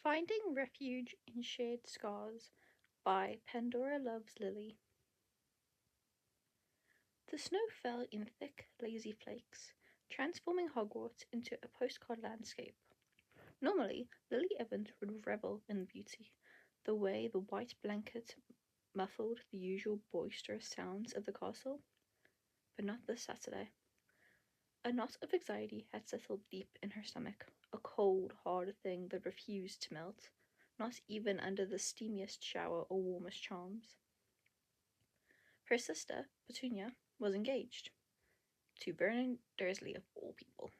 Finding Refuge in Shared Scars by Pandoraloveslily. The snow fell in thick, lazy flakes, transforming Hogwarts into a postcard landscape. Normally, Lily Evans would revel in the beauty, the way the white blanket muffled the usual boisterous sounds of the castle, but not this Saturday. A knot of anxiety had settled deep in her stomach, a cold, hard thing that refused to melt, not even under the steamiest shower or warmest charms. Her sister, Petunia, was engaged to Vernon Dursley of all people,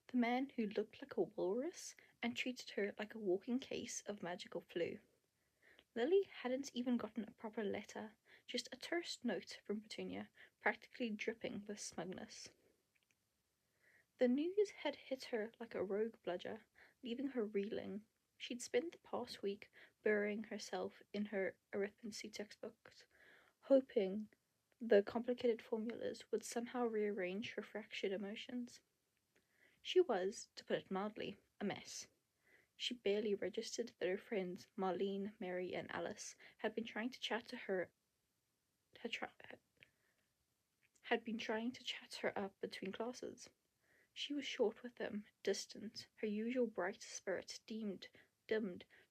the man who looked like a walrus and treated her like a walking case of magical flu. Lily hadn't even gotten a proper letter, just a terse note from Petunia, practically dripping with smugness. The news had hit her like a rogue bludger, leaving her reeling. She'd spent the past week burying herself in her arithmetic textbooks, hoping the complicated formulas would somehow rearrange her fractured emotions. She was, to put it mildly, a mess. She barely registered that her friends Marlene, Mary, and Alice had been trying to chat her up between classes. She was short with them, distant, her usual bright spirit dimmed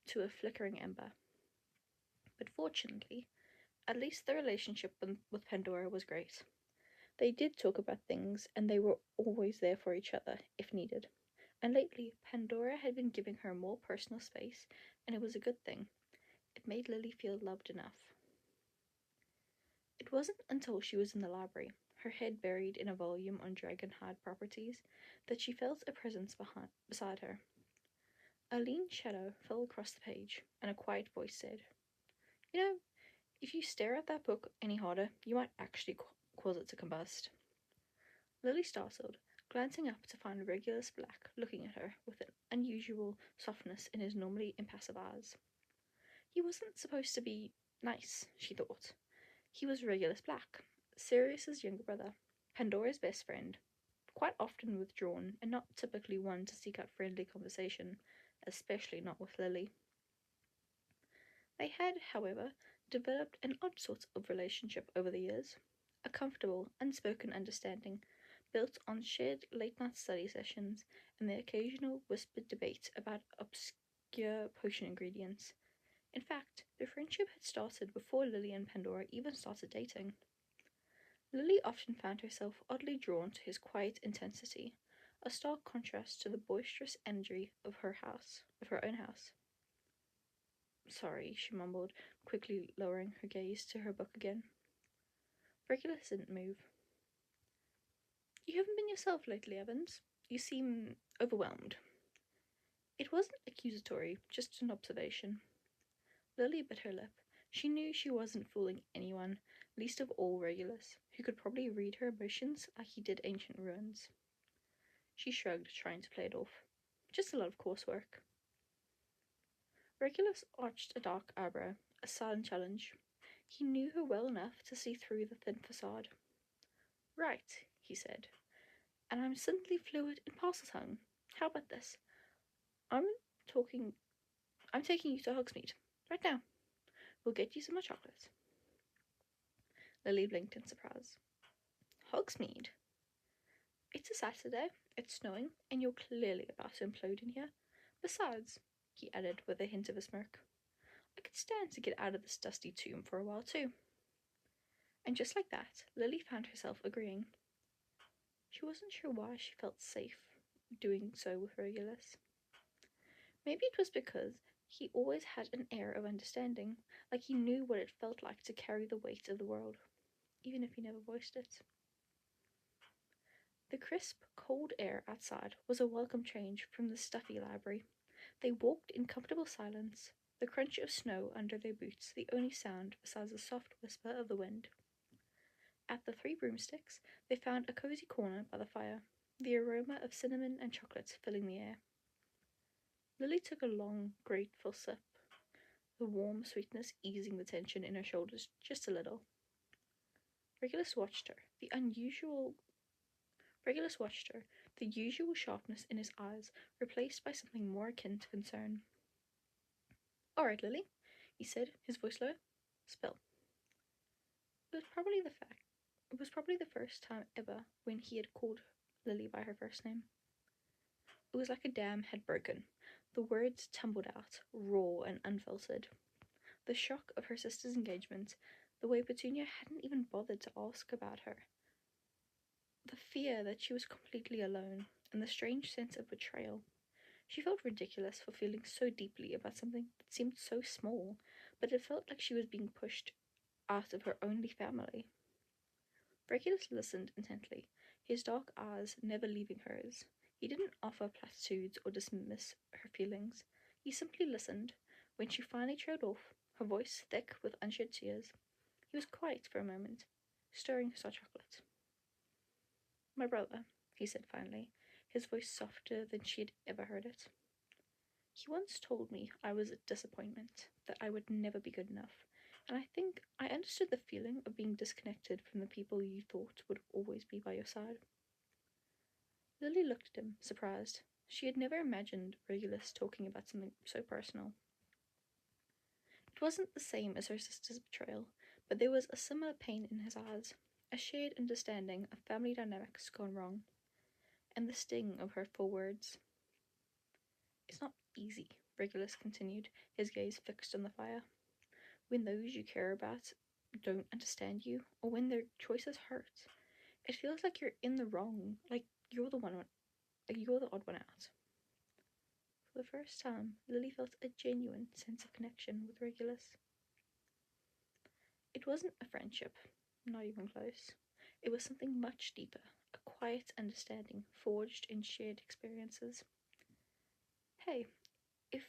to a flickering ember. But fortunately, at least the relationship with Pandora was great. They did talk about things, and they were always there for each other, if needed. And lately, Pandora had been giving her more personal space, and it was a good thing. It made Lily feel loved enough. It wasn't until she was in the library, her head buried in a volume on dragon-hide properties, that she felt a presence beside her. A lean shadow fell across the page, and a quiet voice said, "You know, if you stare at that book any harder, you might actually cause it to combust." Lily startled, glancing up to find Regulus Black looking at her with an unusual softness in his normally impassive eyes. He wasn't supposed to be nice, she thought. He was Regulus Black, Sirius's younger brother, Pandora's best friend, quite often withdrawn and not typically one to seek out friendly conversation, especially not with Lily. They had, however, developed an odd sort of relationship over the years, a comfortable, unspoken understanding built on shared late-night study sessions and the occasional whispered debate about obscure potion ingredients. In fact, their friendship had started before Lily and Pandora even started dating. Lily often found herself oddly drawn to his quiet intensity, a stark contrast to the boisterous energy of her own house. "Sorry," she mumbled, quickly lowering her gaze to her book again. Regulus didn't move. "You haven't been yourself lately, Evans. You seem overwhelmed." It wasn't accusatory, just an observation. Lily bit her lip. She knew she wasn't fooling anyone, least of all Regulus, who could probably read her emotions like he did ancient ruins. She shrugged, trying to play it off. "Just a lot of coursework." Regulus arched a dark eyebrow, a silent challenge. He knew her well enough to see through the thin facade. "Right," he said. "And I'm suddenly fluent in Parseltongue. How about this? I'm taking you to Hogsmeade. Right now. We'll get you some more chocolate." Lily blinked in surprise. "Hogsmeade? It's a Saturday, it's snowing, and you're clearly about to implode in here. Besides," he added with a hint of a smirk, "I could stand to get out of this dusty tomb for a while too." And just like that, Lily found herself agreeing. She wasn't sure why she felt safe doing so with Regulus. Maybe it was because he always had an air of understanding, like he knew what it felt like to carry the weight of the world, even if he never voiced it. The crisp, cold air outside was a welcome change from the stuffy library. They walked in comfortable silence, the crunch of snow under their boots the only sound besides the soft whisper of the wind. At the Three Broomsticks, they found a cozy corner by the fire, the aroma of cinnamon and chocolate filling the air. Lily took a long, grateful sip, the warm sweetness easing the tension in her shoulders just a little. Regulus watched her, the usual sharpness in his eyes replaced by something more akin to concern. All right, Lily, he said, his voice low. Spell. It was probably the fact. It was probably the first time ever when he had called Lily by her first name. It was like a dam had broken. The words tumbled out, raw and unfiltered. The shock of her sister's engagement, the way Petunia hadn't even bothered to ask about her, the fear that she was completely alone, and the strange sense of betrayal. She felt ridiculous for feeling so deeply about something that seemed so small, but it felt like she was being pushed out of her only family. Regulus listened intently, his dark eyes never leaving hers. He didn't offer platitudes or dismiss her feelings. He simply listened. When she finally trailed off, her voice thick with unshed tears, he was quiet for a moment, stirring his hot chocolate. My brother, he said finally, his voice softer than she had ever heard it. He once told me I was a disappointment, that I would never be good enough, and I think I understood the feeling of being disconnected from the people you thought would always be by your side. Lily looked at him, surprised. She had never imagined Regulus talking about something so personal. It wasn't the same as her sister's betrayal, but there was a similar pain in his eyes, a shared understanding of family dynamics gone wrong, and the sting of her full words. It's not easy, Regulus continued, his gaze fixed on the fire. When those you care about don't understand you, or when their choices hurt, it feels like you're in the wrong, like you're the odd one out. For the first time, Lily felt a genuine sense of connection with Regulus. It wasn't a friendship, not even close. It was something much deeper, a quiet understanding forged in shared experiences. Hey, if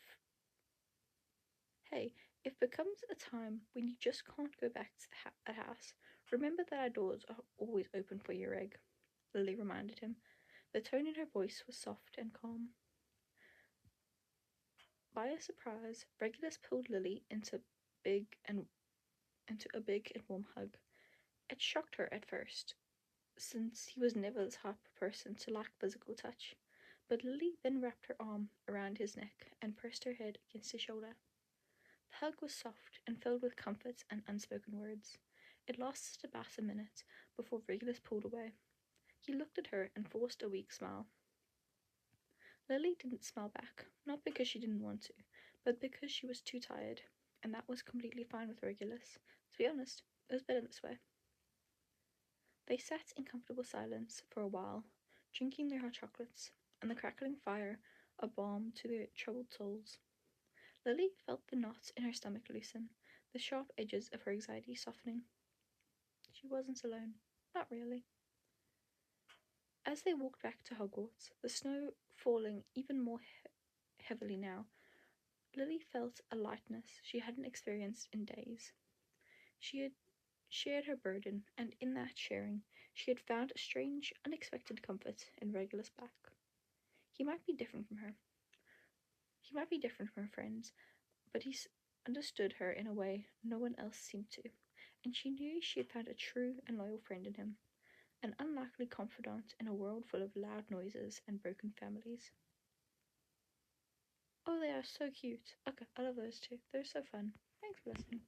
hey, if becomes a time when you just can't go back to the house, remember that our doors are always open for your egg, Lily reminded him. The tone in her voice was soft and calm. By a surprise, Regulus pulled Lily big and into a big and warm hug. It shocked her at first, since he was never the type of person to lack physical touch. But Lily then wrapped her arm around his neck and pressed her head against his shoulder. The hug was soft and filled with comfort and unspoken words. It lasted about a minute before Regulus pulled away. He looked at her and forced a weak smile. Lily didn't smile back, not because she didn't want to, but because she was too tired, and that was completely fine with Regulus. To be honest, it was better this way. They sat in comfortable silence for a while, drinking their hot chocolates, and the crackling fire a balm to their troubled souls. Lily felt the knots in her stomach loosen, the sharp edges of her anxiety softening. She wasn't alone. Not really. As they walked back to Hogwarts, the snow falling even more heavily now, Lily felt a lightness she hadn't experienced in days. She had shared her burden, and in that sharing, she had found a strange, unexpected comfort in Regulus back. He might be different from her. He might be different from her friends, but he understood her in a way no one else seemed to, and she knew she had found a true and loyal friend in him, an unlikely confidant in a world full of loud noises and broken families. Oh, they are so cute. Okay, I love those two. They're so fun. Thanks for listening.